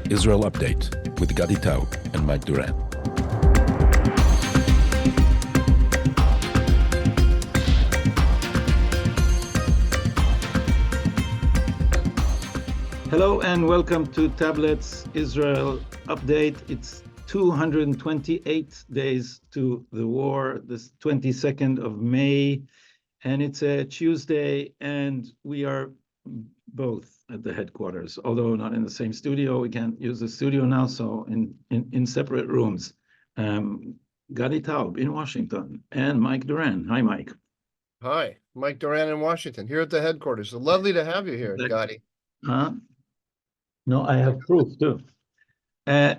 Israel Update with Gadi and Mike Duran. Hello and welcome to Tablet's Israel Update. It's 228 days to the war, this 22nd of May, and it's a Tuesday, and we are both at the headquarters, although not in the same studio. We can't use the studio now, so in separate rooms. Gadi in Washington and Mike Duran. Hi, Mike. Hi, Mike Duran in Washington, here at the headquarters. So lovely to have you here, Gadi. No, I have proof too.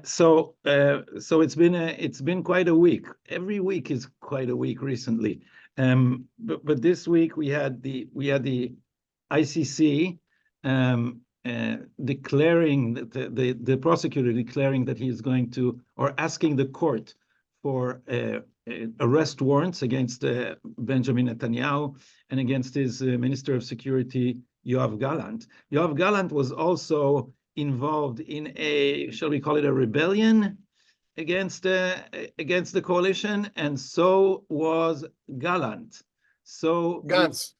So it's been quite a week. Every week is quite a week recently. But this week we had the ICC declaring that the prosecutor declaring that he is going to, or asking the court for arrest warrants against Benjamin Netanyahu and against his Minister of Security, Yoav Gallant. Yoav Gallant was also involved in a, shall we call it a rebellion against the coalition, and so was Gallant. So Gantz.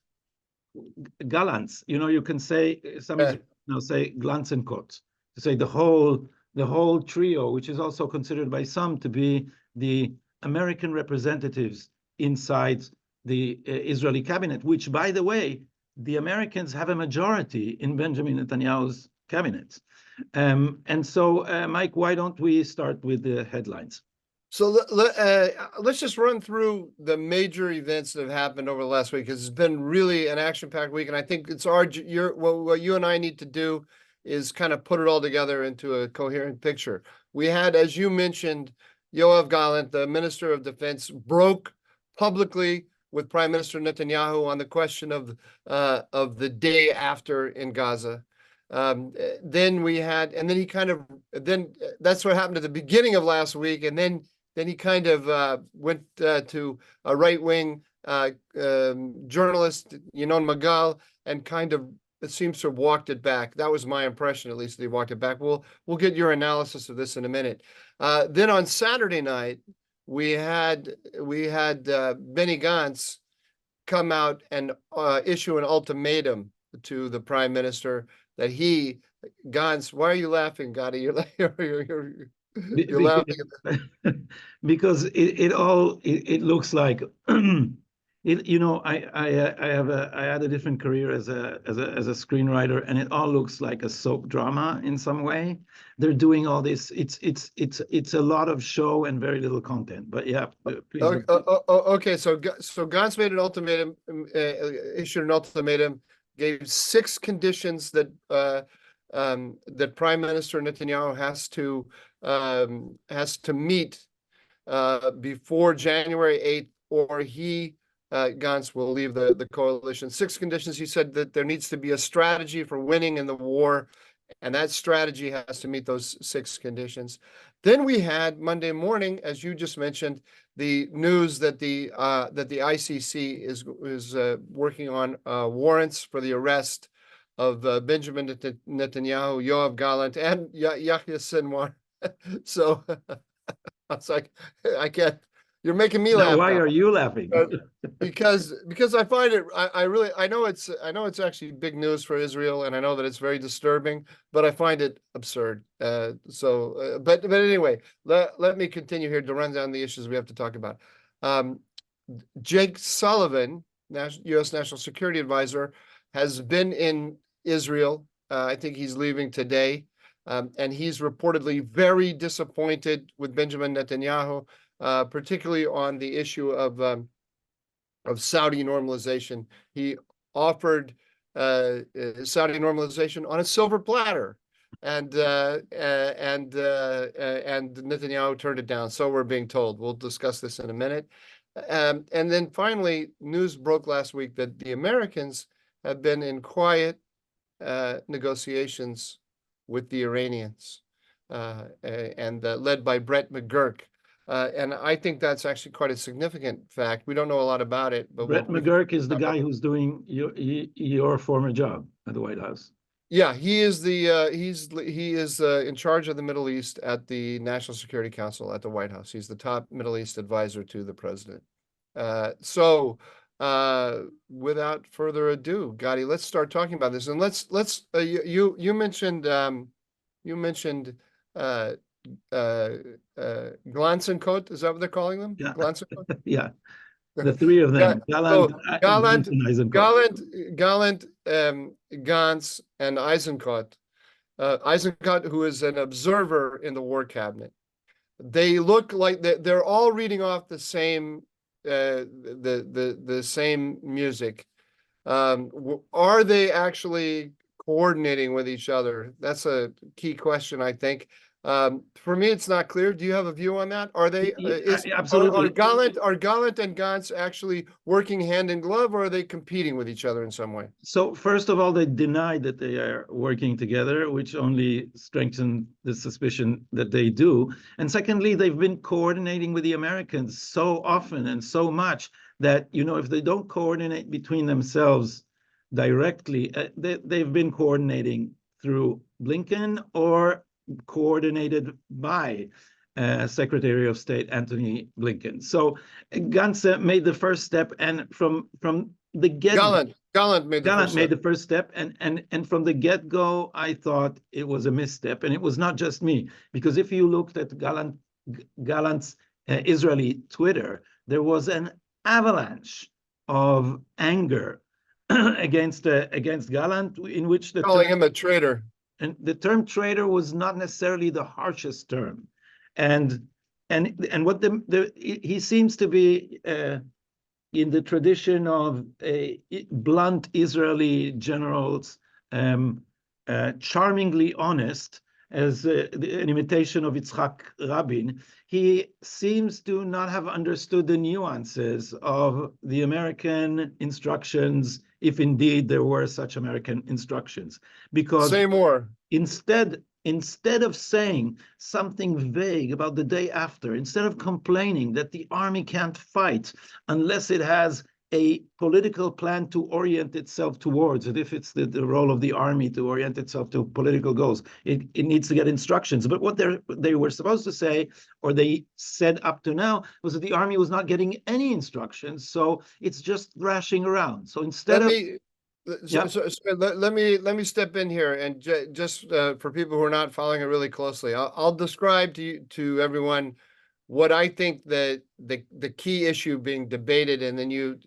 Gallants, you can say, some now say Glantz and Kot, to say the whole trio, which is also considered by some to be the American representatives inside the Israeli cabinet, which, by the way, the Americans have a majority in Benjamin Netanyahu's cabinet. And so, Mike, why don't we start with the headlines? So let's just run through the major events that have happened over the last week, because it's been really an action-packed week, and I think it's what you and I need to do is kind of put it all together into a coherent picture. We had, as you mentioned, Yoav Gallant, the Minister of Defense, broke publicly with Prime Minister Netanyahu on the question of the day after in Gaza. Then we had, and then that's what happened at the beginning of last week, and then he kind of went to a right-wing journalist, Magal, and kind of, it seems to have walked it back. That was my impression, at least, that he walked it back. We'll get your analysis of this in a minute. Then on Saturday night, we had Benny Gantz come out and issue an ultimatum to the prime minister that Gantz, why are you laughing, Gadi? You're laughing because it looks like I had a different career as a screenwriter, and it all looks like a soap drama in some way. They're doing all this. It's a lot of show and very little content. But yeah, please. Okay. So Gantz made an ultimatum, issued an ultimatum, gave 6 conditions that that Prime Minister Netanyahu has to meet before January 8th, or Gantz will leave the coalition. 6 conditions. He said that there needs to be a strategy for winning in the war, and that strategy has to meet those 6 conditions. Then we had Monday morning, as you just mentioned, the news that the ICC is working on warrants for the arrest of Benjamin Netanyahu, Yoav Gallant, and Yahya Sinwar. So I was like, I can't. You're making me laugh. Why are you laughing? Because I find it. I know it's actually big news for Israel, and I know that it's very disturbing, but I find it absurd. But anyway, let me continue here to run down the issues we have to talk about. Jake Sullivan, U.S. National Security Advisor, has been in Israel. I think he's leaving today, and he's reportedly very disappointed with Benjamin Netanyahu, particularly on the issue of Saudi normalization. He offered Saudi normalization on a silver platter, and Netanyahu turned it down. So we're being told. We'll discuss this in a minute. And then finally, news broke last week that the Americans have been in quiet negotiations with the Iranians, and led by Brett McGurk. And I think that's actually quite a significant fact. We don't know a lot about it, but Brett McGurk is the guy who's doing your former job at the White House. Yeah, he is in charge of the Middle East at the National Security Council at the White House. He's the top Middle East advisor to the president. Without further ado, Gadi, let's start talking about this. And you mentioned uh, Glantz and Coat. Is that what they're calling them? Yeah, Glantz and Coat? yeah. The three of them, Gallant, So Gantz, and Eisenkot. Gallant, Gantz, and Eisenkot. Eisenkot, who is an observer in the War Cabinet. They look like they're all reading off the same the same music. Are they actually coordinating with each other? That's a key question, I think. For me, it's not clear. Do you have a view on that? Are they Absolutely. are Gallant and Gantz actually working hand in glove, or are they competing with each other in some way? So first of all, they deny that they are working together, which only strengthens the suspicion that they do. And secondly, they've been coordinating with the Americans so often and so much that, you know, if they don't coordinate between themselves directly, they've been coordinating through Blinken or coordinated by Secretary of State Antony Blinken. So Gantz made the first step, and from the get-go, Gallant made the first step, and from the get-go, I thought it was a misstep, and it was not just me, because if you looked at Gallant's Israeli Twitter, there was an avalanche of anger against Gallant, in which calling him a traitor. And the term traitor was not necessarily the harshest term, and what he seems to be in the tradition of blunt Israeli generals, charmingly honest, as an imitation of Yitzhak Rabin. He seems to not have understood the nuances of the American instructions, if indeed there were such American instructions. Because say more. Instead of saying something vague about the day after, instead of complaining that the army can't fight unless it has a political plan to orient itself towards it, if it's the role of the army to orient itself to political goals, it needs to get instructions. But what they were supposed to say, or they said up to now, was that the army was not getting any instructions, so it's just thrashing around. So instead let me step in here, and just for people who are not following it really closely, I'll describe to everyone what I think the key issue being debated, and then you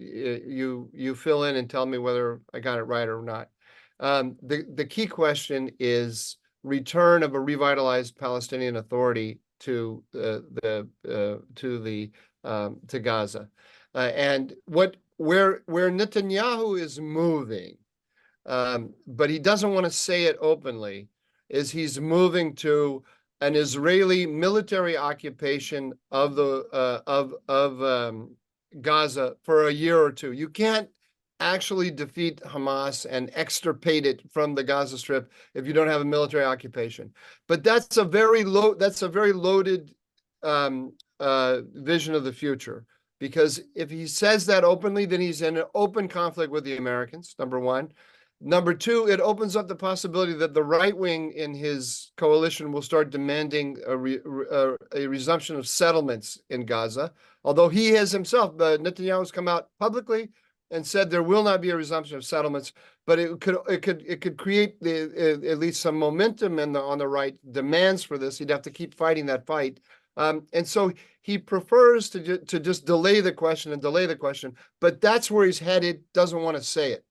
fill in and tell me whether I got it right or not. The key question is return of a revitalized Palestinian Authority to Gaza, and where Netanyahu is moving, but he doesn't want to say it openly, is he's moving to an Israeli military occupation of Gaza for a year or two. You can't actually defeat Hamas and extirpate it from the Gaza Strip if you don't have a military occupation. But that's a very loaded vision of the future. Because if he says that openly, then he's in an open conflict with the Americans, number one. Number two, it opens up the possibility that the right wing in his coalition will start demanding a resumption of settlements in Gaza. Although he has himself, Netanyahu has come out publicly and said there will not be a resumption of settlements, but it could create at least some momentum on the right demands for this. He'd have to keep fighting that fight. And so he prefers to just delay the question, but that's where he's headed, doesn't want to say it.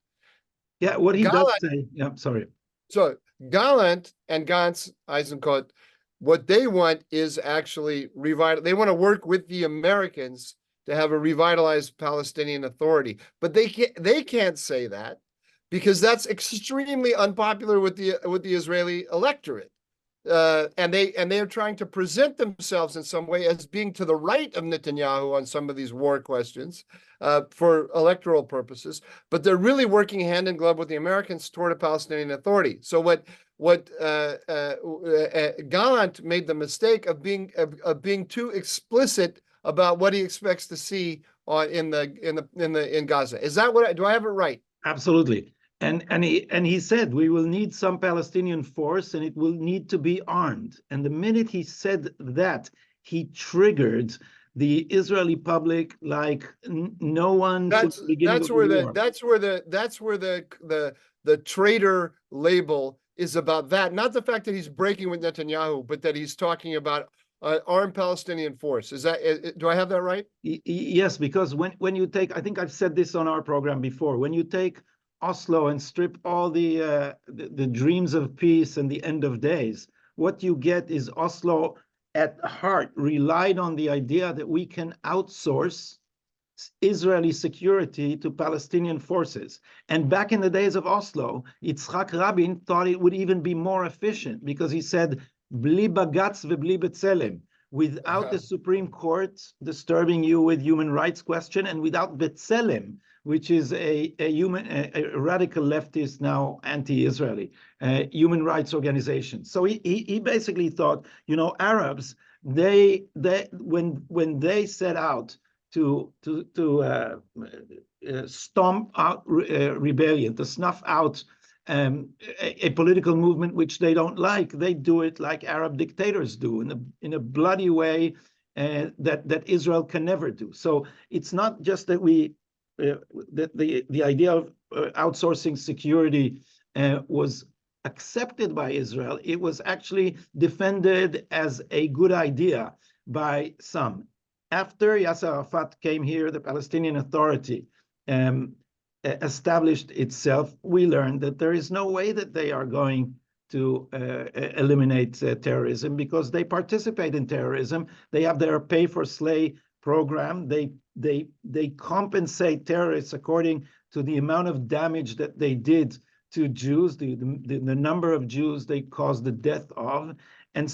Yeah, what he does say, yeah, sorry. So Gallant and Gantz, Eisenkot, what they want is actually they want to work with the Americans to have a revitalized Palestinian Authority, but they can't say that because that's extremely unpopular with the Israeli electorate. And they are trying to present themselves in some way as being to the right of Netanyahu on some of these war questions for electoral purposes, but they're really working hand in glove with the Americans toward a Palestinian Authority. So what Gallant made the mistake of being too explicit about what he expects to see in Gaza. Is that do I have it right? Absolutely. And he said, we will need some Palestinian force and it will need to be armed. And the minute he said that, he triggered the Israeli public like no one from the beginning of the war. That's where the traitor label is about that. Not the fact that he's breaking with Netanyahu, but that he's talking about armed Palestinian force. Is that, do I have that right? Yes, because when you take, I think I've said this on our program before, when you take Oslo and strip all the dreams of peace and the end of days, what you get is Oslo at heart relied on the idea that we can outsource Israeli security to Palestinian forces. And back in the days of Oslo, Yitzhak Rabin thought it would even be more efficient because he said, Bli Bagatz v'bli B'Tselem, without the Supreme Court disturbing you with human rights question, and without B'Tselem, which is a radical leftist, now anti-Israeli human rights organization. So he basically thought, you know, Arabs, when they set out to stomp out rebellion, to snuff out a political movement which they don't like, they do it like Arab dictators do, in a bloody way that Israel can never do. So it's not just that the idea of outsourcing security was accepted by Israel. It was actually defended as a good idea by some. After Yasser Arafat came here, the Palestinian Authority established itself, we learned that there is no way that they are going to eliminate terrorism because they participate in terrorism. They have their pay-for-slay program. They compensate terrorists according to the amount of damage that they did to Jews, the number of Jews they caused the death of. And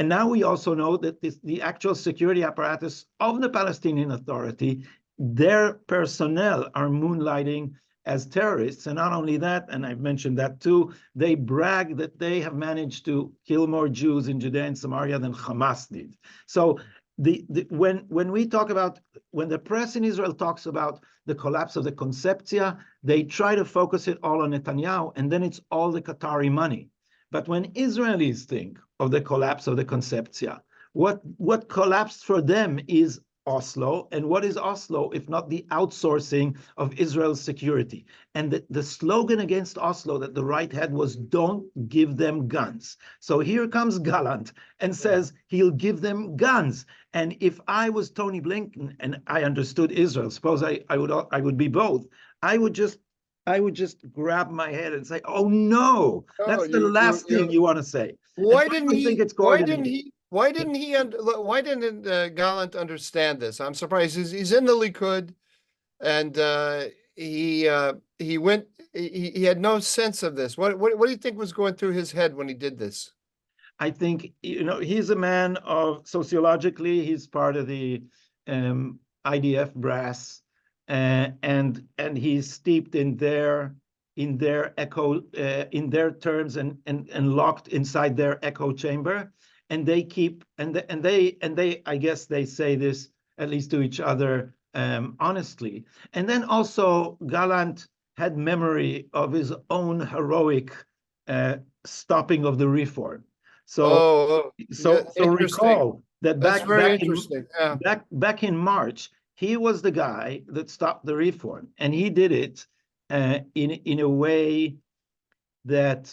now we also know that the actual security apparatus of the Palestinian Authority, their personnel are moonlighting as terrorists. And not only that, and I've mentioned that too, they brag that they have managed to kill more Jews in Judea and Samaria than Hamas did. So when we talk about, when the press in Israel talks about the collapse of the Conceptia, they try to focus it all on Netanyahu, and then it's all the Qatari money. But when Israelis think of the collapse of the Conceptia, what collapsed for them is Oslo. And what is Oslo if not the outsourcing of Israel's security? And the slogan against Oslo that the right had was, don't give them guns. So here comes Gallant and says he'll give them guns. And if I was Tony Blinken and I understood Israel, suppose I would be both, I would just grab my head and say, oh no, that's the last thing you want to say. Why didn't Gallant understand this? I'm surprised. He's in the Likud, and he had no sense of this. What do you think was going through his head when he did this? I think, you know, he's a man of, sociologically, he's part of the IDF brass, and he's steeped in their echo, in their terms, and locked inside their echo chamber. And they keep, and they I guess they say this at least to each other honestly. And then also Gallant had memory of his own heroic stopping of the reform. So recall that back in March, he was the guy that stopped the reform, and he did it in a way that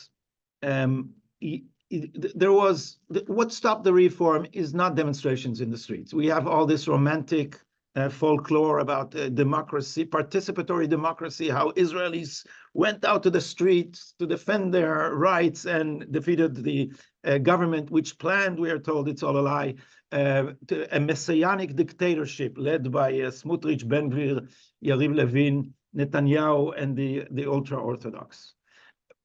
there was, what stopped the reform is not demonstrations in the streets. We have all this romantic folklore about democracy, participatory democracy, how Israelis went out to the streets to defend their rights and defeated the government, which planned, we are told it's all a lie, to a messianic dictatorship led by Smotrich, Ben-Gvir, Yariv Levin, Netanyahu, and the ultra-Orthodox.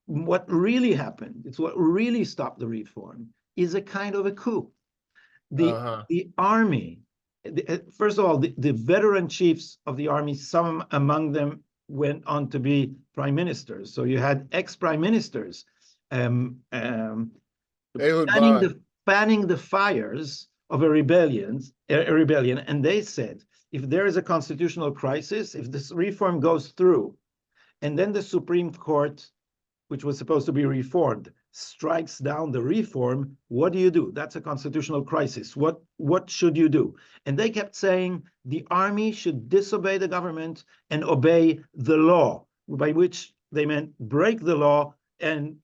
What really happened, it's what really stopped the reform, is a kind of a coup. The army, first of all, the veteran chiefs of the army, some among them went on to be prime ministers. So you had ex-prime ministers fanning the fires of a rebellion, and they said, if there is a constitutional crisis, if this reform goes through, and then the Supreme Court, which was supposed to be reformed, strikes down the reform. What do? That's a constitutional crisis. What should you do? And they kept saying the army should disobey the government and obey the law, by which they meant break the law and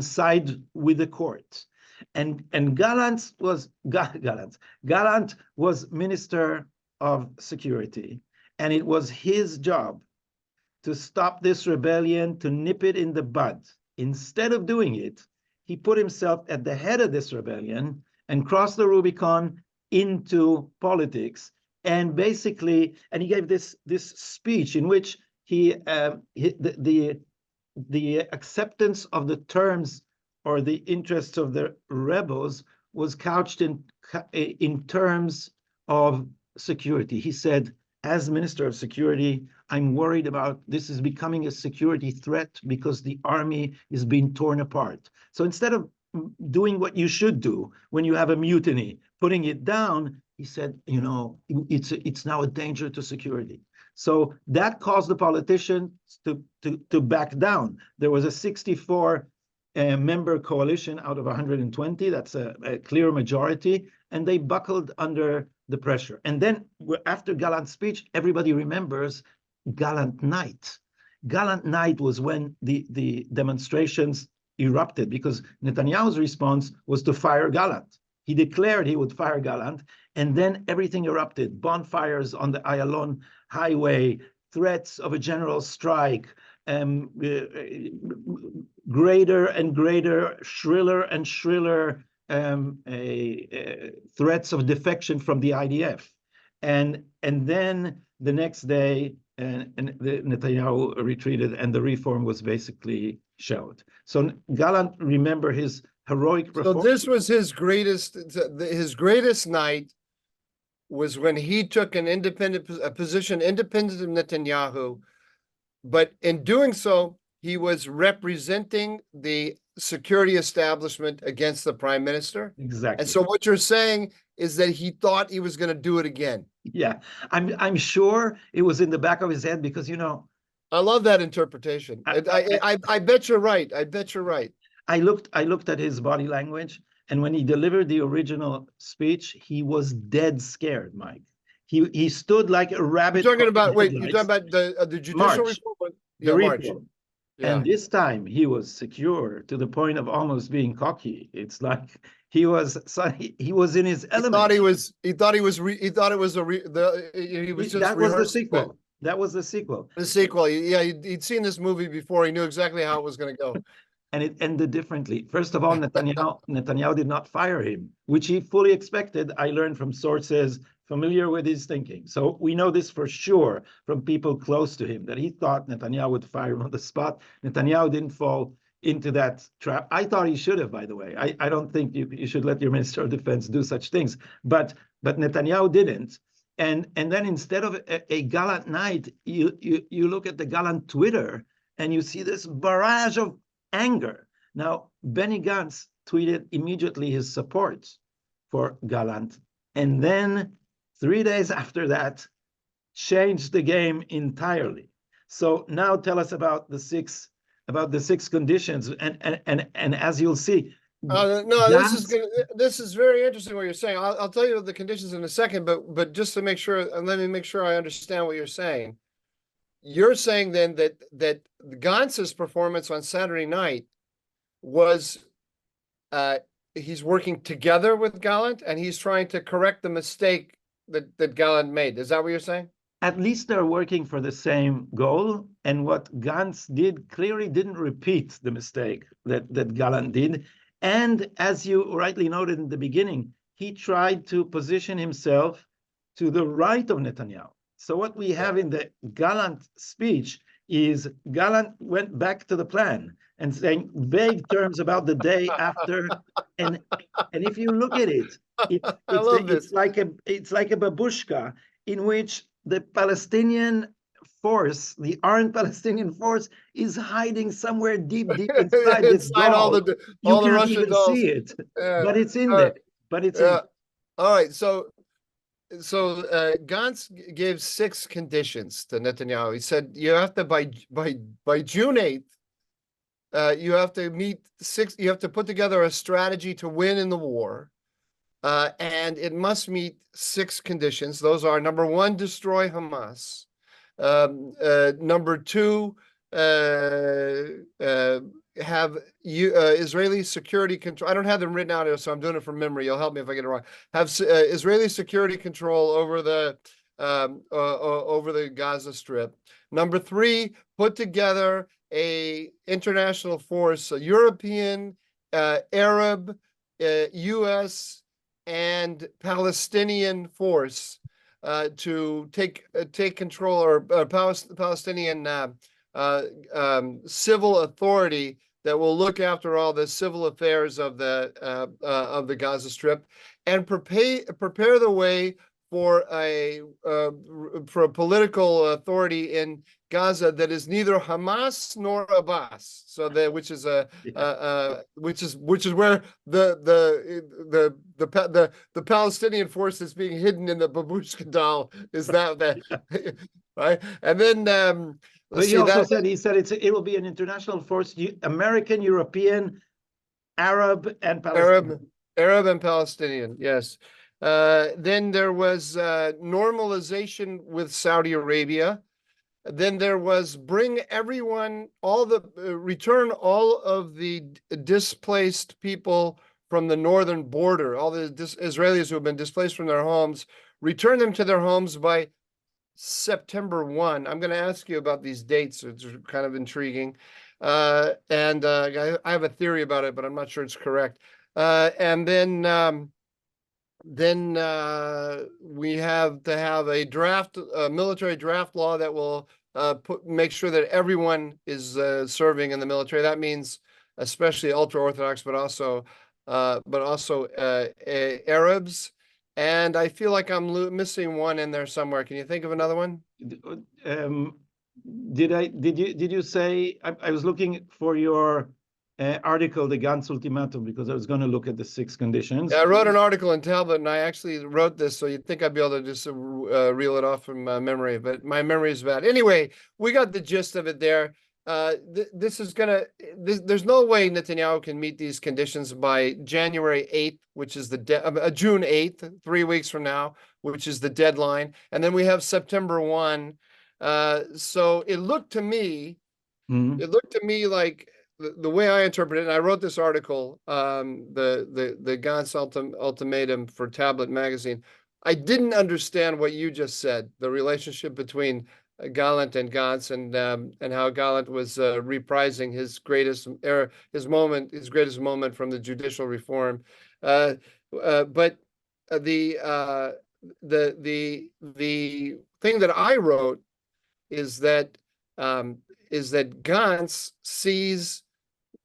side with the court. And Gallant was Minister of Security, and it was his job to stop this rebellion, to nip it in the bud. Instead of doing it, he put himself at the head of this rebellion and crossed the Rubicon into politics. And basically, and he gave this speech in which the acceptance of the terms or the interests of the rebels was couched in terms of security. He said, as Minister of Security, I'm worried about this is becoming a security threat because the army is being torn apart. So instead of doing what you should do when you have a mutiny, putting it down, he said, it's now a danger to security. So that caused the politicians to back down. There was a 64 member coalition out of 120. That's a clear majority, and they buckled under the pressure. And then after Gallant's speech, everybody remembers Gallant Night. Gallant Night was when the demonstrations erupted because Netanyahu's response was to fire Gallant. He declared he would fire Gallant, and then everything erupted. Bonfires on the Ayalon highway, threats of a general strike, greater and greater, shriller and shriller threats of defection from the IDF. And then the next day, Netanyahu retreated and the reform was basically shelved. So Gallant, remember his heroic reform. So this was his greatest night was when he took a position independent of Netanyahu, but in doing so, he was representing the security establishment against the prime minister. Exactly. And so what you're saying is that he thought he was going to do it again. Yeah, I'm sure it was in the back of his head because, I love that interpretation. I bet you're right. I bet you're right. I looked at his body language, and when he delivered the original speech, he was dead scared, Mike. He stood like a rabbit. You're talking about the judicial reform? Yeah, March. Yeah. And this time he was secure to the point of almost being cocky. It's like he was in his element. That was the sequel. That was the sequel. The sequel. Yeah, he'd seen this movie before. He knew exactly how it was going to go. And it ended differently. First of all, Netanyahu did not fire him, which he fully expected. I learned from sources familiar with his thinking. So we know this for sure from people close to him, that he thought Netanyahu would fire him on the spot. Netanyahu didn't fall into that trap. I thought he should have, by the way. I don't think you should let your Minister of Defense do such things. But Netanyahu didn't. And then instead of a Gallant night, you look at the Gallant Twitter and you see this barrage of anger. Now, Benny Gantz tweeted immediately his support for Gallant. And then 3 days after that, changed the game entirely. So now tell us about the six conditions. And as you'll see, this is very interesting what you're saying. I'll tell you the conditions in a second, but just to make sure, and let me make sure I understand what you're saying. You're saying then that Gantz's performance on Saturday night was he's working together with Gallant and he's trying to correct the mistake that Gallant made. Is that what you're saying? At least they're working for the same goal. And what Gantz did clearly didn't repeat the mistake that Gallant did. And as you rightly noted in the beginning, he tried to position himself to the right of Netanyahu. So what we have in the Gallant speech is Gallant went back to the plan and saying vague terms about the day after. And if you look at it, it's like a babushka in which the Palestinian force, the armed Palestinian force, is hiding somewhere deep inside this doll. all the Russian even dolls. See it, but it's in there. But it's in. All right, so Gantz gave 6 conditions to Netanyahu. He said you have to by June 8th, you have to meet 6. You have to put together a strategy to win in the war, and it must meet 6 conditions. Those are: number 1, destroy Hamas; number 2, have Israeli security control. I don't have them written out here, so I'm doing it from memory. You'll help me if I get it wrong. Have Israeli security control over the Gaza Strip. Number 3, put together a international force, a European, Arab, US, and Palestinian force to take control, or Palestinian civil authority that will look after all the civil affairs of the Gaza Strip, and prepare the way for a political authority in Gaza that is neither Hamas nor Abbas. So which is where the Palestinian force that's being hidden in the babushka doll is that right? And then but he also said it will be an international force, American, European, Arab, and Palestinian. Arab and Palestinian, yes. Then there was normalization with Saudi Arabia. Then there was return all of the displaced people from the northern border, all the Israelis who have been displaced from their homes, return them to their homes by September 1. I'm going to ask you about these dates. It's kind of intriguing. I have a theory about it, but I'm not sure it's correct. And then we have to have a military draft law that will make sure that everyone is serving in the military. That means especially ultra-Orthodox, but also Arabs. And I feel like I'm missing one in there somewhere. Can you think of another one? Did you say, I was looking for your article, the Gantz ultimatum, because I was going to look at the 6 conditions. Yeah, I wrote an article in Talbot, and I actually wrote this, so you'd think I'd be able to just reel it off from my memory, but my memory is bad. Anyway, we got the gist of it there. There's no way Netanyahu can meet these conditions by January 8th, which is June 8th, 3 weeks from now, which is the deadline. And then we have September 1. So it looked to me like the way I interpret it, and I wrote this article, the Gantz ultimatum for Tablet magazine. I didn't understand what you just said, the relationship between Gallant and Gantz, and how Gallant was reprising his greatest moment from the judicial reform. But the thing that I wrote is that Gantz sees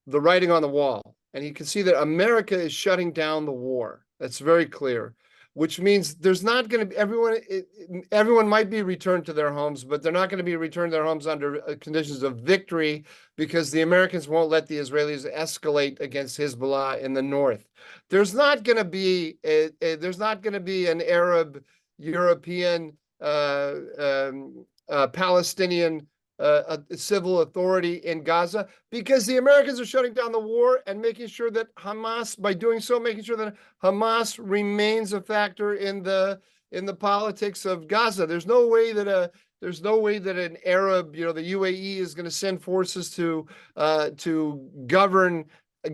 the writing on the wall, and you can see that America is shutting down the war. That's very clear, which means there's not going to be everyone might be returned to their homes, but they're not going to be returned to their homes under conditions of victory, because the Americans won't let the Israelis escalate against Hezbollah in the north. There's not going to be an Arab, European, Palestinian civil authority in Gaza, because the Americans are shutting down the war and making sure that Hamas, by doing so, making sure that Hamas remains a factor in the politics of Gaza. There's no way that an Arab, the UAE, is going to send forces to govern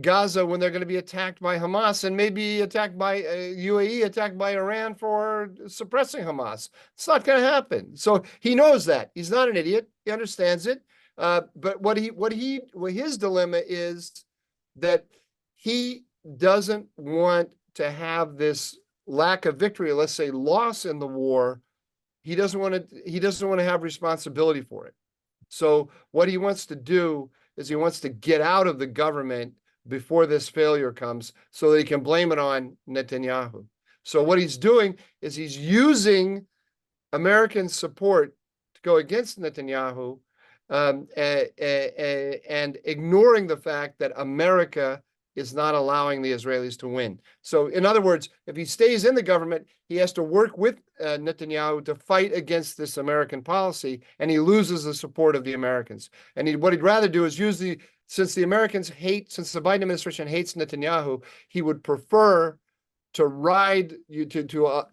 Gaza when they're going to be attacked by Hamas, and maybe attacked by UAE, attacked by Iran for suppressing Hamas. It's not going to happen. So he knows that. He's not an idiot. He understands it. But what his dilemma is that he doesn't want to have this lack of victory, or let's say loss in the war. He doesn't want to have responsibility for it. So what he wants to do is he wants to get out of the government before this failure comes, so that he can blame it on Netanyahu. So what he's doing is he's using American support to go against Netanyahu, and ignoring the fact that America is not allowing the Israelis to win. So in other words, if he stays in the government, he has to work with Netanyahu to fight against this American policy, and he loses the support of the Americans. And what he'd rather do is use since the Biden administration hates Netanyahu, he would prefer to ride you to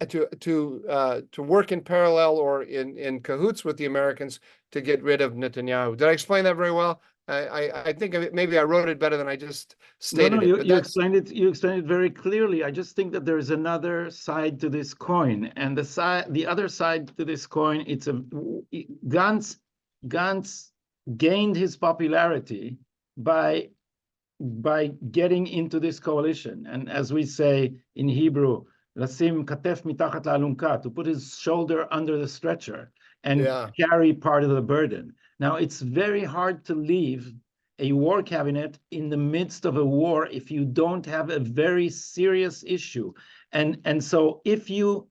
work in parallel or in cahoots with the Americans to get rid of Netanyahu. Did I explain that very well? I think maybe I wrote it better than I just stated it. You explained it. You explained it very clearly. I just think that there is another side to this coin, and the other side to this coin, Gantz gained his popularity by getting into this coalition, and as we say in Hebrew, lasim katef mitachat la'alunka, to put his shoulder under the stretcher and carry part of the burden. Now, it's very hard to leave a war cabinet in the midst of a war if you don't have a very serious issue, and so if you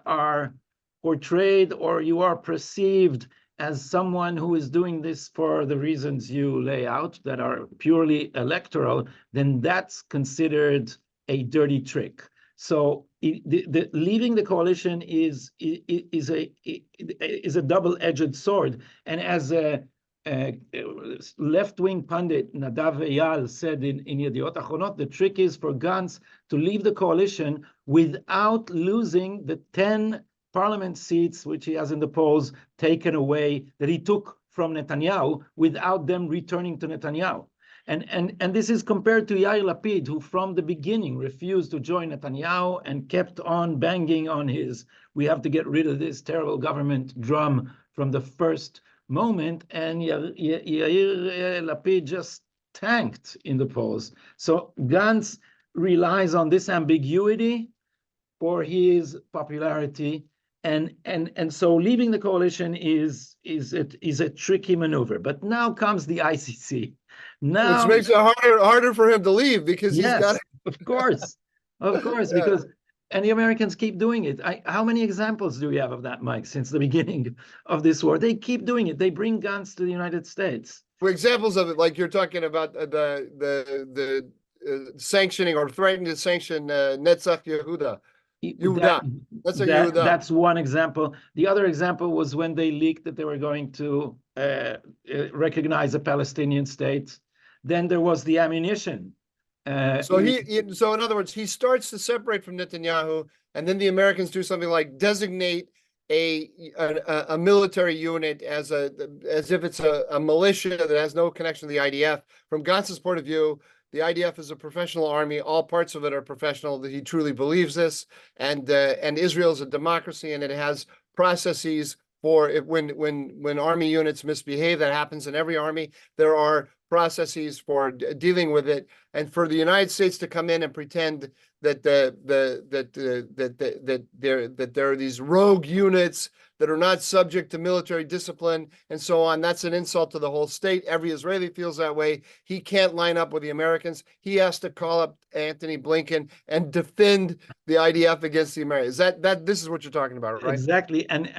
are portrayed or you are perceived as someone who is doing this for the reasons you lay out that are purely electoral, then that's considered a dirty trick. So leaving the coalition is a double-edged sword. And as a left-wing pundit Nadav Eyal said in Yediot Achronot, the trick is for Gantz to leave the coalition without losing the 10 parliament seats which he has in the polls taken away, that he took from Netanyahu, without them returning to Netanyahu. And this is compared to Yair Lapid, who from the beginning refused to join Netanyahu and kept on banging on his "we have to get rid of this terrible government" drum from the first moment, and Yair Lapid just tanked in the polls. So Gantz relies on this ambiguity for his popularity. And so leaving the coalition is a tricky maneuver. But now comes the ICC. Now, which makes it harder for him to leave, because he's got. Of course, because the Americans keep doing it. How many examples do we have of that, Mike? Since the beginning of this war, they keep doing it. They bring Gantz to the United States. For examples of it, like you're talking about the sanctioning or threatening to sanction Netzach Yehuda. That's one example. The other example was when they leaked that they were going to recognize a Palestinian state. Then there was the ammunition. So in other words, he starts to separate from Netanyahu, and then the Americans do something like designate a military unit as if it's a militia that has no connection to the IDF. From Gantz's point of view, the IDF is a professional army. All parts of it are professional. That he truly believes this, and Israel is a democracy, and it has processes for when army units misbehave. That happens in every army. There are processes for dealing with it, and for the United States to come in and pretend that there are these rogue units that are not subject to military discipline and so on. That's an insult to the whole state. Every Israeli feels that way. He can't line up with the Americans. He has to call up Antony Blinken and defend the IDF against the Americans. This is what you're talking about, right? Exactly. And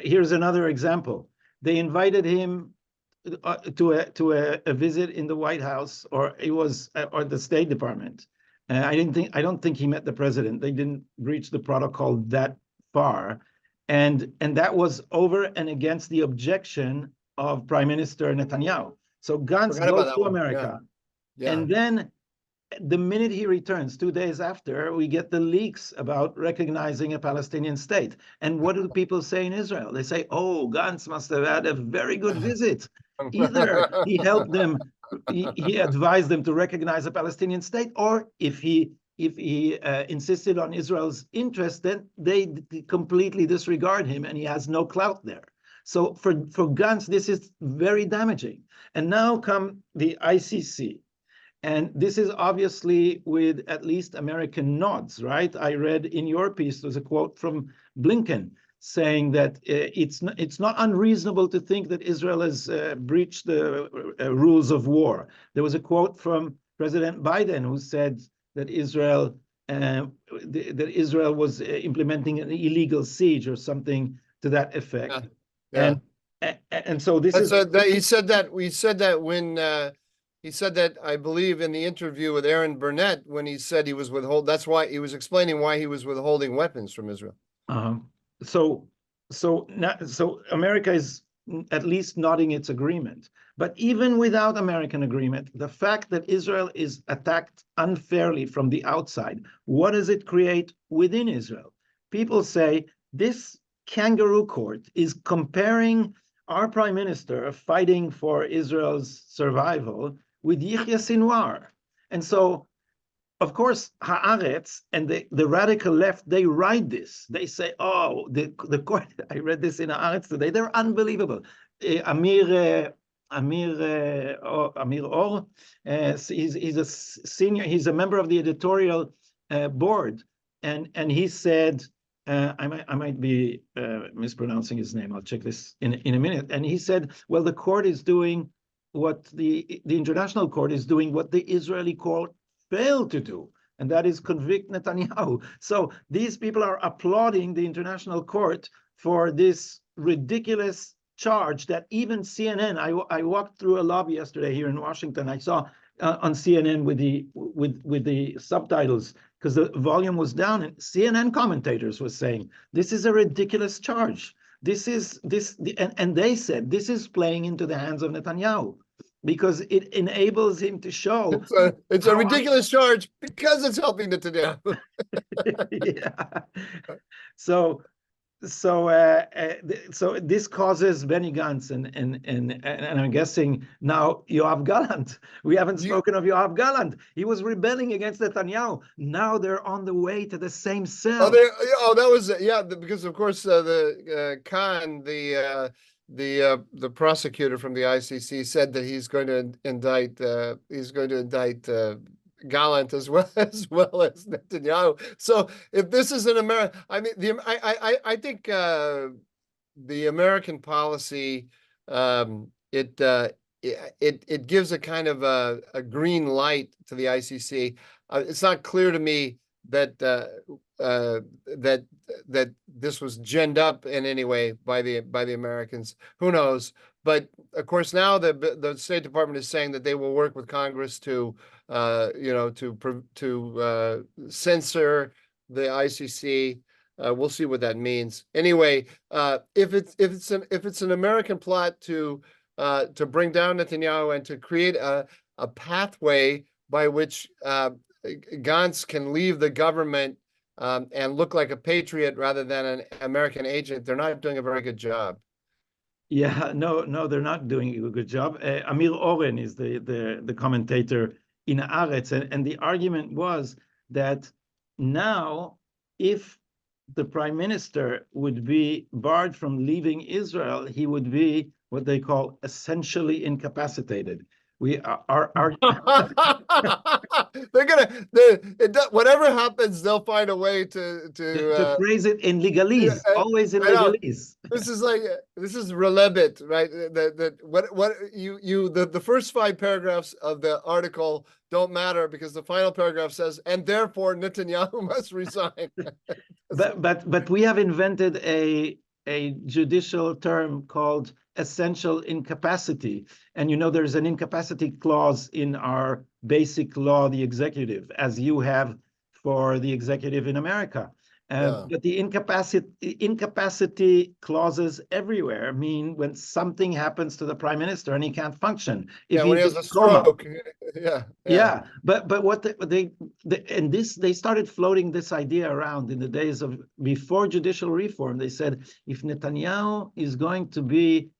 here's another example. They invited him to a visit in the White House, or the State Department. I don't think he met the president. They didn't breach the protocol that far. And that was over and against the objection of Prime Minister Netanyahu. So Gantz goes to America. Yeah. And then the minute he returns, 2 days after, we get the leaks about recognizing a Palestinian state. And what do people say in Israel? They say, oh, Gantz must have had a very good visit. Either he helped them, he advised them to recognize a Palestinian state, or if he insisted on Israel's interest, then they completely disregard him and he has no clout there. So for Gantz, this is very damaging. And now come the ICC. And this is obviously with at least American nods, right? I read in your piece, there's a quote from Blinken saying that it's not unreasonable to think that Israel has breached the rules of war. There was a quote from President Biden who said that Israel was implementing an illegal siege or something to that effect. Yeah. And so this is he said that when He said that, I believe, in the interview with Aaron Burnett, when he said he was that's why he was explaining why he was withholding weapons from Israel. So America is at least nodding its agreement. But even without American agreement, the fact that Israel is attacked unfairly from the outside, what does it create within Israel? People say this kangaroo court is comparing our prime minister fighting for Israel's survival with Yahya Sinwar. And so, of course, Haaretz and the radical left, they write this. They say, oh, the court, I read this in Haaretz today, they're unbelievable. Amir Or, he's a senior, he's a member of the editorial board. And he said, I might be mispronouncing his name. I'll check this in a minute. And he said, well, the court is doing what the international court is doing, what the Israeli court failed to do, and that is convict Netanyahu. So these people are applauding the international court for this ridiculous charge that even CNN, I walked through a lobby yesterday here in Washington. I saw on CNN with the subtitles, because the volume was down, and CNN commentators were saying, this is a ridiculous charge. And they said, this is playing into the hands of Netanyahu, because it enables him to show it's a ridiculous charge because it's helping Netanyahu. Yeah. So this causes Benny Gantz and I'm guessing now Yoav Gallant. We haven't spoken of Yoav Gallant. He was rebelling against Netanyahu. Now they're on the way to the same cell. That was because of course the Khan, the prosecutor from the ICC, said that he's going to indict Gallant as well as Netanyahu. So if this is an American, I mean, I think the American policy, it gives a kind of a green light to the ICC. It's not clear to me that that this was ginned up in any way by the Americans. Who knows? But of course, now the State Department is saying that they will work with Congress to censor the ICC. We'll see what that means. Anyway, if it's an American plot to bring down Netanyahu and to create a pathway by which Gantz can leave the government and look like a patriot rather than an American agent, they're not doing a very good job. Yeah, no, they're not doing a good job. Amir Oren is the commentator in Haaretz, and the argument was that now, if the prime minister would be barred from leaving Israel, he would be what they call essentially incapacitated. We are they're gonna whatever happens, they'll find a way to phrase it in legalese, always in legalese. This is relevant, right? The first 5 paragraphs of the article don't matter because the final paragraph says, and therefore Netanyahu must resign. but we have invented a judicial term called essential incapacity. And there's an incapacity clause in our basic law, the executive, as you have for the executive in America. But the incapacity clauses everywhere mean when something happens to the prime minister and he can't function. If when he has a stroke. Yeah. But what they started floating this idea around in the days of before judicial reform. They said, if Netanyahu is going to be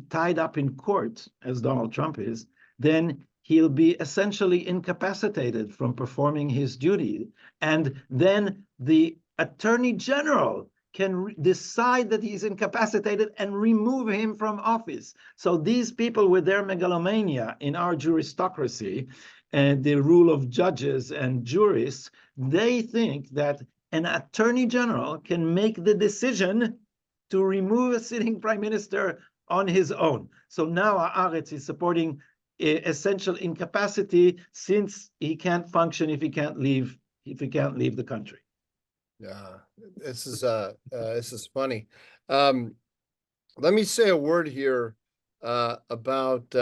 tied up in court, as Donald Trump is, then he'll be essentially incapacitated from performing his duty. And then the Attorney General can decide that he's incapacitated and remove him from office. So these people with their megalomania in our juristocracy and the rule of judges and jurists, they think that an Attorney General can make the decision to remove a sitting prime minister on his own. So now Haaretz is supporting essential incapacity since he can't function if he can't leave the country. Yeah, this is funny. Let me say a word here about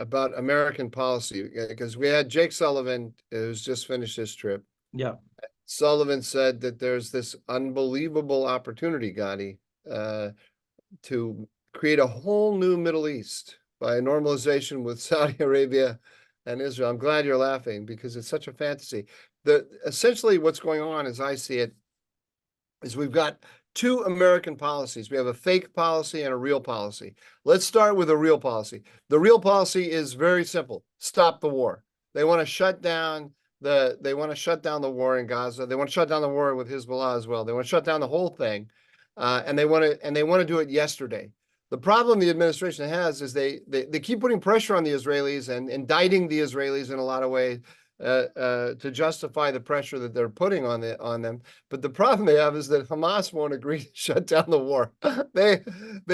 about American policy, because we had Jake Sullivan, who's just finished his trip. Yeah. Sullivan said that there's this unbelievable opportunity, Gadi, to create a whole new Middle East by normalization with Saudi Arabia and Israel. I'm glad you're laughing because it's such a fantasy. Essentially what's going on, as I see it, is we've got two American policies. We have a fake policy and a real policy. Let's start with a real policy. The real policy is very simple: stop the war. They want to shut down the war in Gaza. They want to shut down the war with Hezbollah as well. They want to shut down the whole thing, and they want to do it yesterday. The problem the administration has is they keep putting pressure on the Israelis and indicting the Israelis in a lot of ways to justify the pressure that they're putting on them. But the problem they have is that Hamas won't agree to shut down the war. They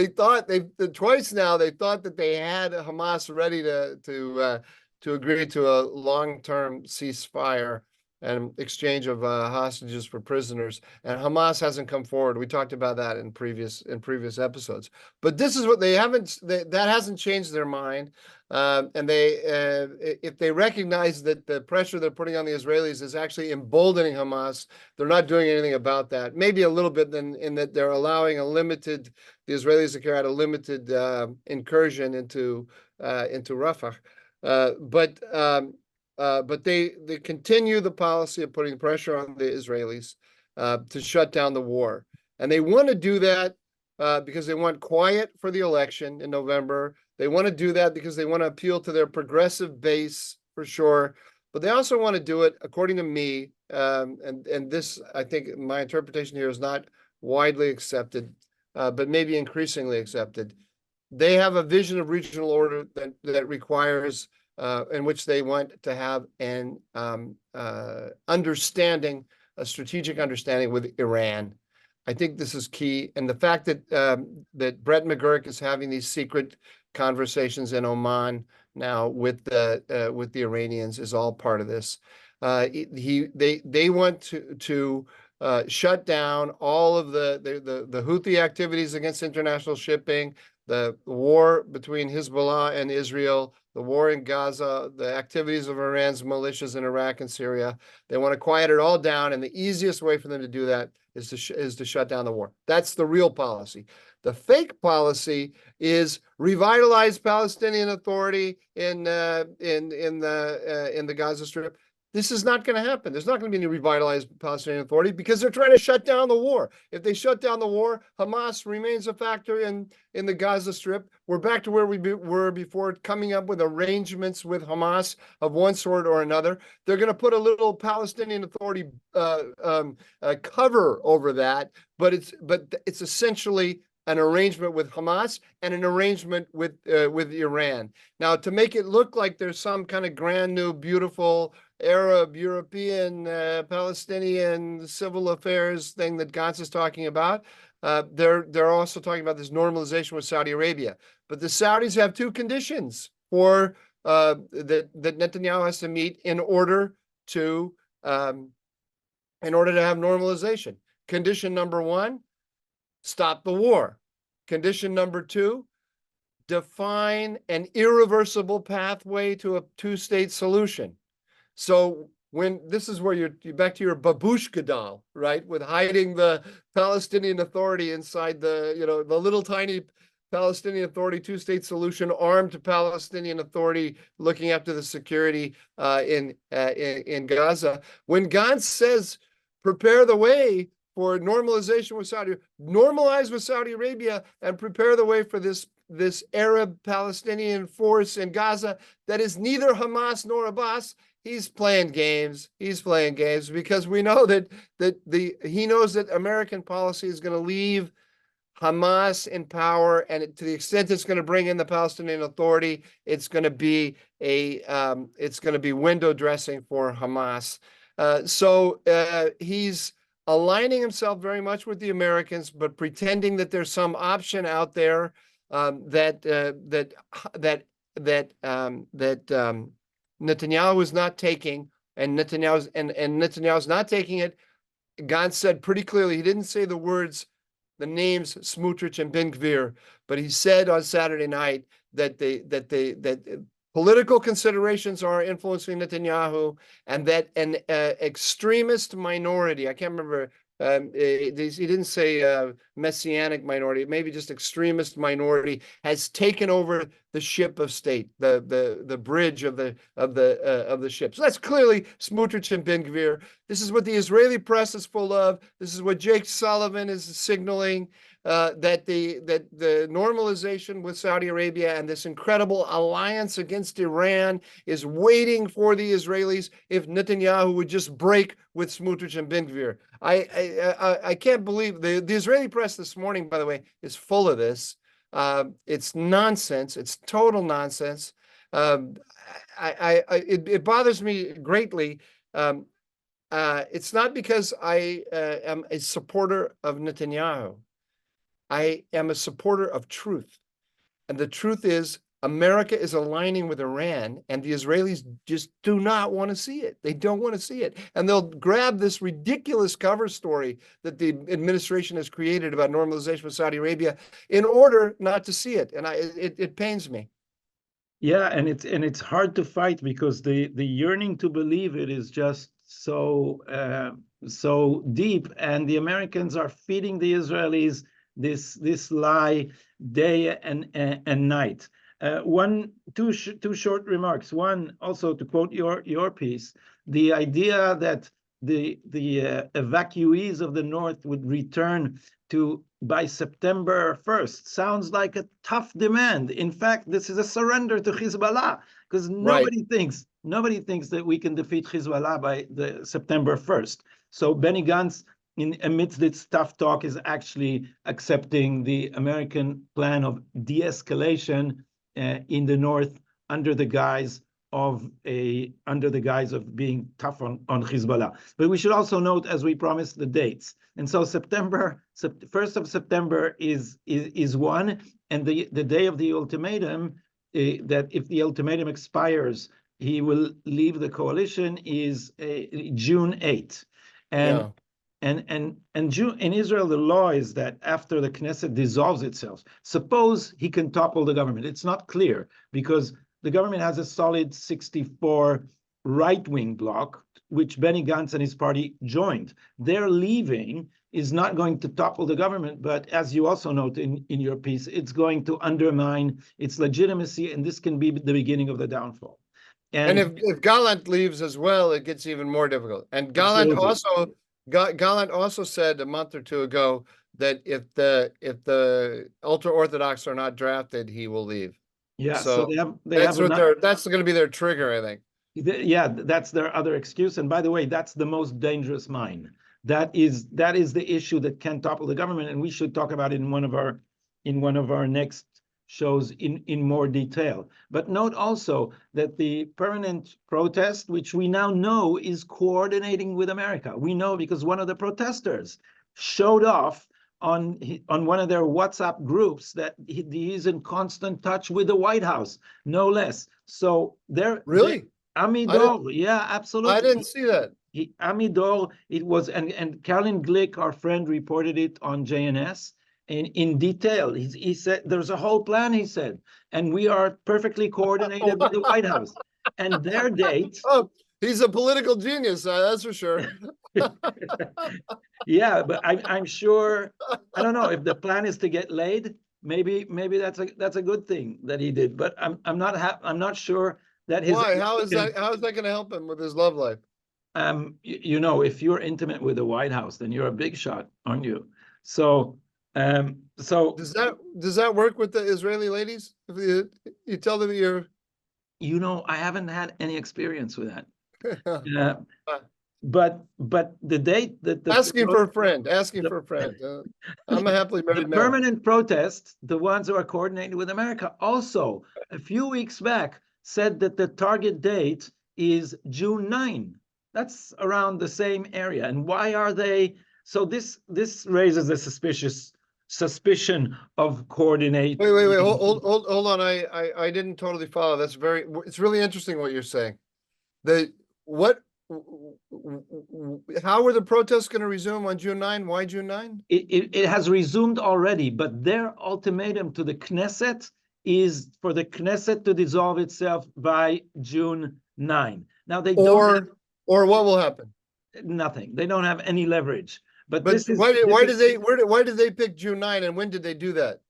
thought twice now they thought that they had Hamas ready to agree to a long-term ceasefire and exchange of hostages for prisoners, and Hamas hasn't come forward. We talked about that in previous episodes. But this is what they haven't. That hasn't changed their mind, and if they recognize that the pressure they're putting on the Israelis is actually emboldening Hamas, they're not doing anything about that. Maybe a little bit in that they're allowing the Israelis to carry out a limited incursion into Rafah. But they continue the policy of putting pressure on the Israelis to shut down the war. And they want to do that because they want quiet for the election in November. They want to do that because they want to appeal to their progressive base, for sure. But they also want to do it, according to me, and this, I think my interpretation here is not widely accepted, but maybe increasingly accepted. They have a vision of regional order that requires in which they want to have an understanding, a strategic understanding with Iran. I think this is key, and the fact that Brett McGurk is having these secret conversations in Oman now with the Iranians is all part of this. They want to shut down all of the Houthi activities against international shipping, the war between Hezbollah and Israel, the war in Gaza, the activities of Iran's militias in Iraq and Syria. They want to quiet it all down, and the easiest way for them to do that is to shut down the war. That's the real policy. The fake policy is revitalize Palestinian Authority in the Gaza Strip. This is not going to happen. There's not going to be any revitalized Palestinian Authority because they're trying to shut down the war. If they shut down the war, Hamas remains a factor in the Gaza Strip. We're back to where we were before, coming up with arrangements with Hamas of one sort or another. They're going to put a little Palestinian Authority cover over that, but it's essentially an arrangement with Hamas and an arrangement with Iran. Now, to make it look like there's some kind of grand new, beautiful Arab, European, Palestinian civil affairs thing that Gantz is talking about, they're also talking about this normalization with Saudi Arabia. But the Saudis have two conditions for that Netanyahu has to meet in order to have normalization. Condition number one: stop the war. Condition number two: define an irreversible pathway to a two-state solution. So when this is where you're back to your babushka doll, right? With hiding the Palestinian Authority inside the little tiny Palestinian Authority two-state solution, armed Palestinian Authority looking after the security in Gaza. When Gantz says prepare the way for normalization with normalize with Saudi Arabia and prepare the way for this Arab Palestinian force in Gaza that is neither Hamas nor Abbas, he's playing games. He's playing games because we know that he knows that American policy is going to leave Hamas in power, and to the extent it's going to bring in the Palestinian Authority, it's going to be window dressing for Hamas. So he's aligning himself very much with the Americans, but pretending that there's some option out there that Netanyahu is not taking, and Netanyahu's not taking it. Gantz said pretty clearly, he didn't say the names Smotrich and Ben Gvir, but he said on Saturday night that political considerations are influencing Netanyahu, and that an extremist minority, I can't remember, he didn't say messianic minority, maybe just extremist minority, has taken over the ship of state, the bridge of the ship. So that's clearly Smotrich and Ben Gvir. This is what the Israeli press is full of. This is what Jake Sullivan is signaling. That the normalization with Saudi Arabia and this incredible alliance against Iran is waiting for the Israelis if Netanyahu would just break with Smotrich and Ben Gvir. I can't believe the Israeli press this morning, by the way, is full of this. It's nonsense. It's total nonsense. It bothers me greatly. It's not because I am a supporter of Netanyahu. I am a supporter of truth. And the truth is, America is aligning with Iran, and the Israelis just do not want to see it. They don't want to see it. And they'll grab this ridiculous cover story that the administration has created about normalization with Saudi Arabia in order not to see it. And it pains me. Yeah, and it's hard to fight because the yearning to believe it is just so deep, and the Americans are feeding the Israelis this lie day and night. Two short remarks. One, also to quote your piece, the idea that the evacuees of the north would return by September 1st sounds like a tough demand. In fact, this is a surrender to Hezbollah, because nobody thinks that we can defeat Hezbollah by the September 1st. So Benny Gantz, amidst its tough talk, is actually accepting the American plan of de-escalation in the north under the guise of being tough on Hezbollah. But we should also note, as we promised, the dates. And so 1st of September is one, and the day of the ultimatum, that if the ultimatum expires, he will leave the coalition, is June 8th. And June, in Israel, the law is that after the Knesset dissolves itself, suppose he can topple the government. It's not clear, because the government has a solid 64 right-wing bloc, which Benny Gantz and his party joined. Their leaving is not going to topple the government, but as you also note in your piece, it's going to undermine its legitimacy, and this can be the beginning of the downfall. And if Gallant leaves as well, it gets even more difficult. And Gallant also said a month or two ago that if the ultra-Orthodox are not drafted, he will leave. Yeah, so that's going to be their trigger, I think. Yeah, that's their other excuse. And by the way, that's the most dangerous mine. That is the issue that can topple the government, and we should talk about it in one of our next shows in more detail. But note also that the permanent protest, which we now know is coordinating with America, we know because one of the protesters showed off on one of their WhatsApp groups that he is in constant touch with the White House, no less. So really, Amidor, yeah, absolutely. I didn't see that. Amidor, it was, and Caroline Glick, our friend, reported it on JNS in detail. He said there's a whole plan, he said, and we are perfectly coordinated with the White House. And their date. Oh, he's a political genius, that's for sure. Yeah, but I'm sure, I don't know if the plan is to get laid. Maybe that's a good thing that he did. But I'm not sure that his. Why? How is that going to help him with his love life? If you're intimate with the White House, then you're a big shot, aren't you? So does that work with the Israeli ladies? If you tell them you're. I haven't had any experience with that. But the date that asking for a friend. I'm a happily married man. Permanent protests, the ones who are coordinated with America, also a few weeks back said that the target date is June 9. That's around the same area. And why are they? So this raises a suspicion of coordinate. Wait. Hold on. I didn't totally follow. It's really interesting what you're saying. How were the protests going to resume on June 9? Why June 9? It has resumed already, but their ultimatum to the Knesset is for the Knesset to dissolve itself by June 9. Now they don't have or what will happen? nothing. They don't have any leverage. But But this is why this is- why did they pick June 9 and when did they do that?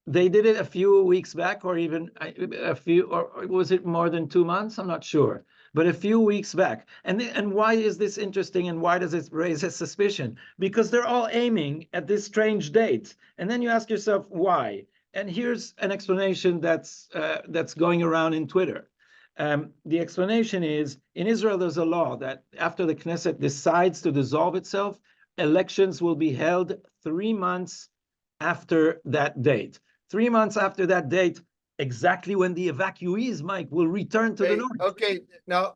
They did it a few weeks back, or even a few, or was it more than 2 months? I'm not sure, but a few weeks back. And why is this interesting, and why does it raise a suspicion? Because they're all aiming at this strange date, and then you ask yourself why. And here's an explanation that's going around in Twitter. The explanation is, in Israel, there's a law that after the Knesset decides to dissolve itself, elections will be held 3 months after that date. 3 months after that date, exactly when the evacuees, Mike, will return to the north. Okay, now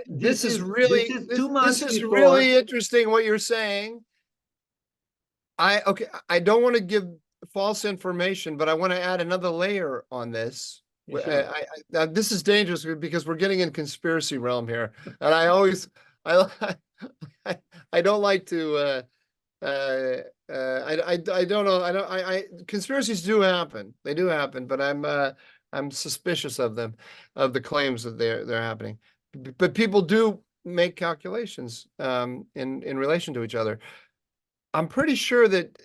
This is 2 months this is before. really interesting what you're saying. I don't want to give false information, but I want to add another layer on this. Sure. Now this is dangerous because we're getting in conspiracy realm here, and I always I don't like to I don't know. Conspiracies do happen. They do happen, but I'm suspicious of them, of the claims that they're happening. But people do make calculations in relation to each other. I'm pretty sure that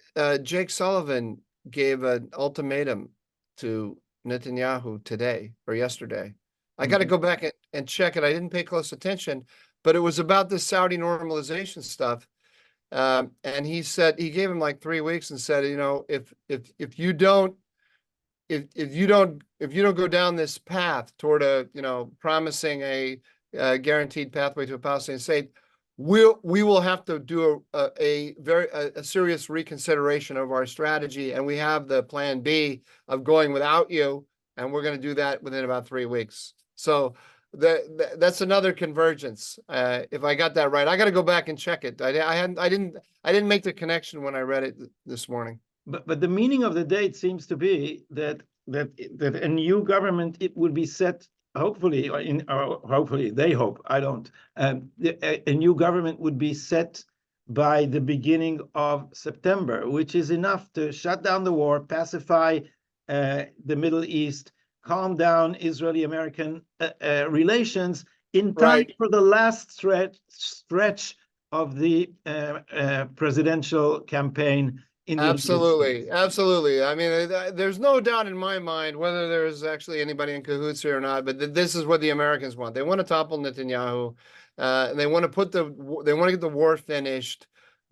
Jake Sullivan gave an ultimatum to Netanyahu today or yesterday. I got to go back and check it. I didn't pay close attention, but it was about the Saudi normalization stuff. And he said, he gave him like 3 weeks and said, you know, if you don't go down this path toward promising a guaranteed pathway to a Palestinian state, we will have to do a very serious reconsideration of our strategy, and we have the plan B of going without you, and we're going to do that within about 3 weeks. So that's another convergence. If I got that right, I got to go back and check it. I didn't make the connection when I read it this morning. But the meaning of the date seems to be that a new government, it would be set, hopefully, or hopefully they hope, I don't. A new government would be set by the beginning of September, which is enough to shut down the war, pacify the Middle East, calm down Israeli-American relations in time for the last stretch of the presidential campaign in the Absolutely. I mean, there's no doubt in my mind whether there's actually anybody in cahoots here or not, but this is what the Americans want. They want to topple Netanyahu, and they want to get the war finished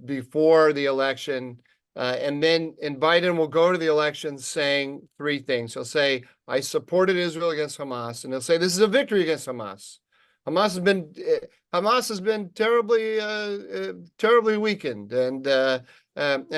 before the election. And Biden will go to the election saying 3 things. He'll say, I supported Israel against Hamas. And he'll say, this is a victory against Hamas. Hamas has been terribly weakened, and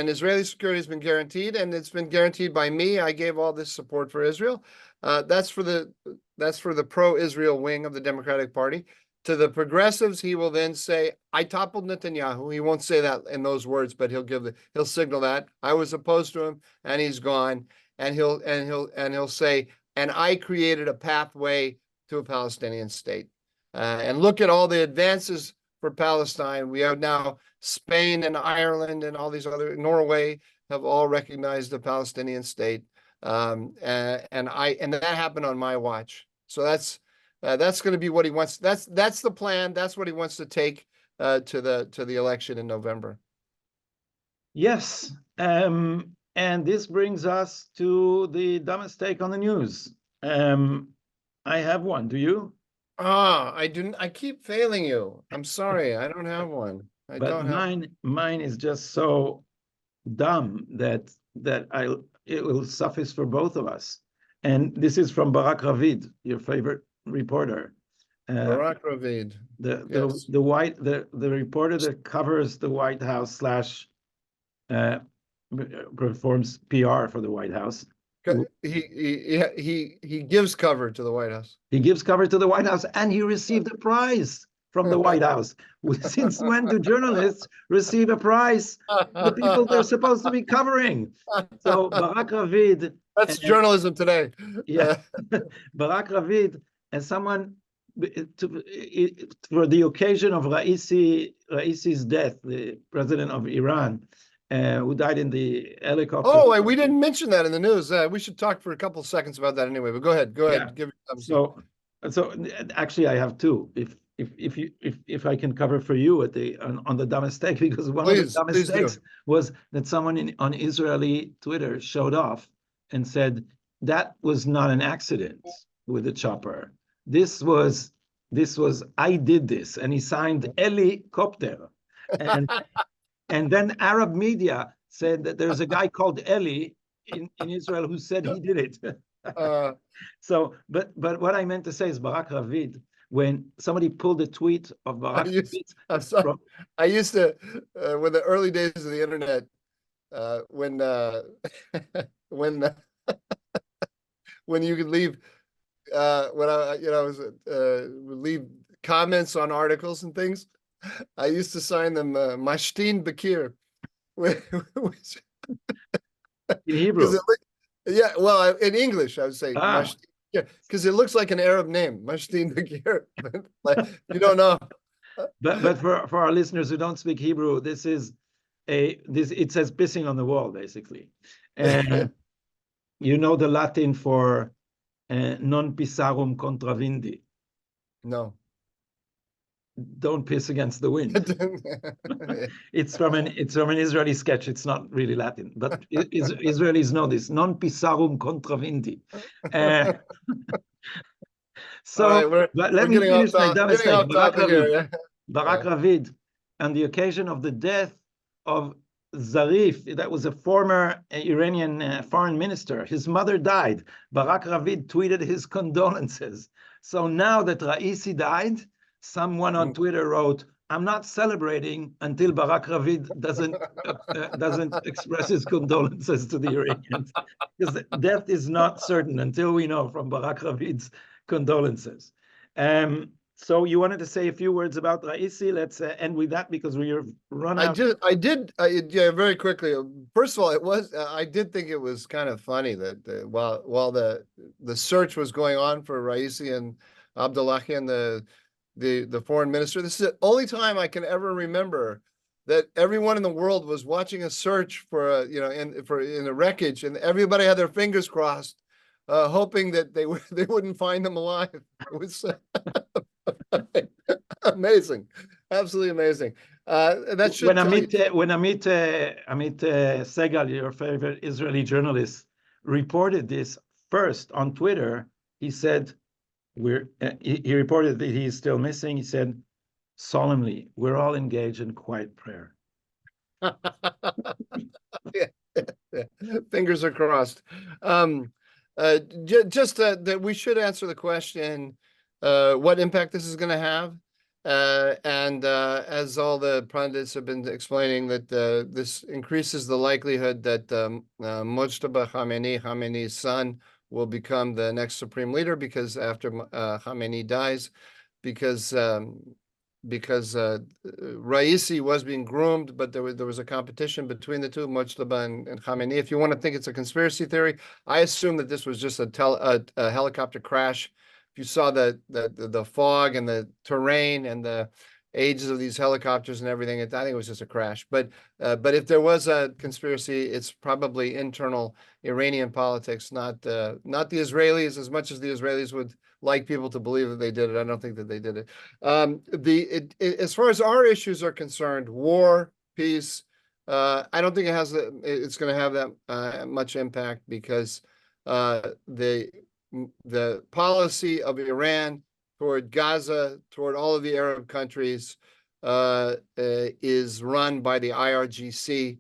Israeli security has been guaranteed, and it's been guaranteed by me. I gave all this support for Israel. That's for the pro-Israel wing of the Democratic Party. To the progressives, he will then say, I toppled Netanyahu. He won't say that in those words, but he'll signal that I was opposed to him and he's gone. And he'll say, and I created a pathway to a Palestinian state. And look at all the advances for Palestine. We have now Spain and Ireland and all these other, Norway, have all recognized the Palestinian state. And that happened on my watch. So that's going to be what he wants. That's the plan. That's what he wants to take to the election in November. Yes, and this brings us to the dumbest take on the news. I have one. Do you? I didn't. I keep failing you. I'm sorry. I don't have one. Mine is just so dumb that it will suffice for both of us. And this is from Barak Ravid, your favorite reporter. Barak Ravid, the reporter that covers the White House / performs PR for the White House. He gives cover to the White House. He gives cover to the White House, and he received a prize from the White House. Since when do journalists receive a prize? The people they're supposed to be covering. So Barak Ravid. That's journalism today. Yeah, Barak Ravid and someone for the occasion of Raisi's death, the president of Iran. who died in the helicopter. Oh, we didn't mention that in the news. We should talk for a couple of seconds about that anyway. But go ahead. Yeah. Give it. So actually, I have two. If I can cover for you at on the dumb mistake, because one of the dumb mistakes was that someone on Israeli Twitter showed off and said that was not an accident with the chopper. This was I did this, and he signed helicopter, and then Arab media said that there's a guy called Eli in Israel who said he did it. So, but what I meant to say is Barak Ravid, when somebody pulled a tweet of Barak Ravid. I used to, when the early days of the internet, when when you could leave, when I was leave comments on articles and things, I used to sign them Mashtin Bakir, which in Hebrew. Yeah, well, in English, I would say Mashtin, because it looks like an Arab name, Mashtin Bakir. Like, you don't know. But for our listeners who don't speak Hebrew, it says pissing on the wall, basically. And you know the Latin for non pissarum contra vindi. No. Don't piss against the wind. It's from an Israeli sketch. It's not really Latin, but Israelis know this. Non pissarum contra vindi. So, right, but let me finish my dumb mistake. Barak Yeah. Ravid, on the occasion of the death of Zarif, that was a former Iranian foreign minister. His mother died. Barak Ravid tweeted his condolences. So now that Raisi died, someone on Twitter wrote, "I'm not celebrating until Barak Ravid doesn't express his condolences to the Iranians, because death is not certain until we know from Barak Ravid's condolences." So you wanted to say a few words about Raisi. Let's end with that because we're run out. Yeah, very quickly. First of all, I did think it was kind of funny that while the search was going on for Raisi and Abdullahian, the foreign minister, this is the only time I can ever remember that everyone in the world was watching a search for in the wreckage, and everybody had their fingers crossed, hoping that they wouldn't find them alive. It was amazing, absolutely amazing. That should when Amit Segal, your favorite Israeli journalist, reported this first on Twitter, he said, he reported that he is still missing. He said, solemnly, we're all engaged in quiet prayer. Yeah. Fingers are crossed. Just that we should answer the question, what impact this is going to have. And as all the pundits have been explaining, that this increases the likelihood that Mojtaba Khamenei's son, will become the next supreme leader, because after Khamenei dies, because Raisi was being groomed, but there was a competition between the two, Mojtaba and Khamenei. If you want to think it's a conspiracy theory, I assume that this was just a helicopter crash. If you saw the fog and the terrain and the ages of these helicopters and everything, I think it was just a crash. But if there was a conspiracy, it's probably internal Iranian politics, not the Israelis. As much as the Israelis would like people to believe that they did it, I don't think that they did it. As far as our issues are concerned, war, peace, I don't think it's going to have that much impact, because the policy of Iran toward Gaza, toward all of the Arab countries, is run by the IRGC.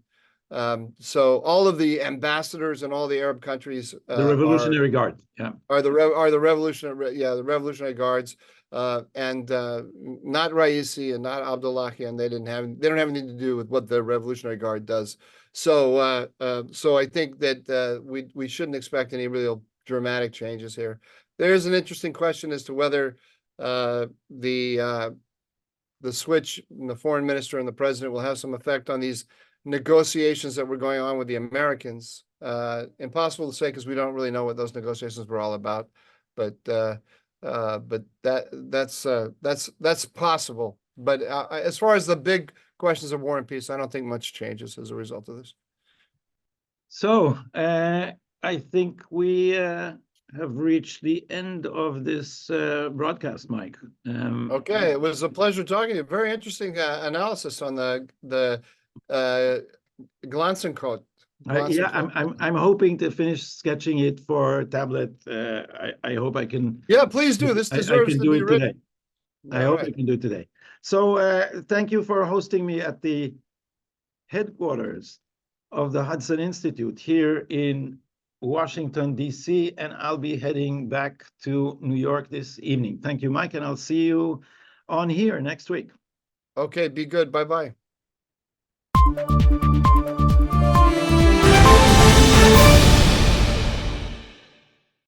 So all of the ambassadors in all the Arab countries, the Revolutionary Guard, are the Revolutionary Guards, and not Raisi and not Abdullahian. They don't have anything to do with what the Revolutionary Guard does. So I think that we shouldn't expect any real dramatic changes here. There's an interesting question as to whether the switch in the foreign minister and the president will have some effect on these negotiations that were going on with the Americans. Impossible to say, because we don't really know what those negotiations were all about. But that's possible. But as far as the big questions of war and peace, I don't think much changes as a result of this. So I think we have reached the end of this broadcast, Mike. Okay, it was a pleasure talking to you. Very interesting analysis on the Gantz code. Yeah, I'm hoping to finish sketching it for tablet. I hope I can. Yeah, please do. This I deserves can to do be it written. today. I hope I can do it today. So thank you for hosting me at the headquarters of the Hudson Institute here in Washington, D.C., and I'll be heading back to New York this evening. Thank you, Mike, and I'll see you on here next week. Okay, be good. Bye-bye.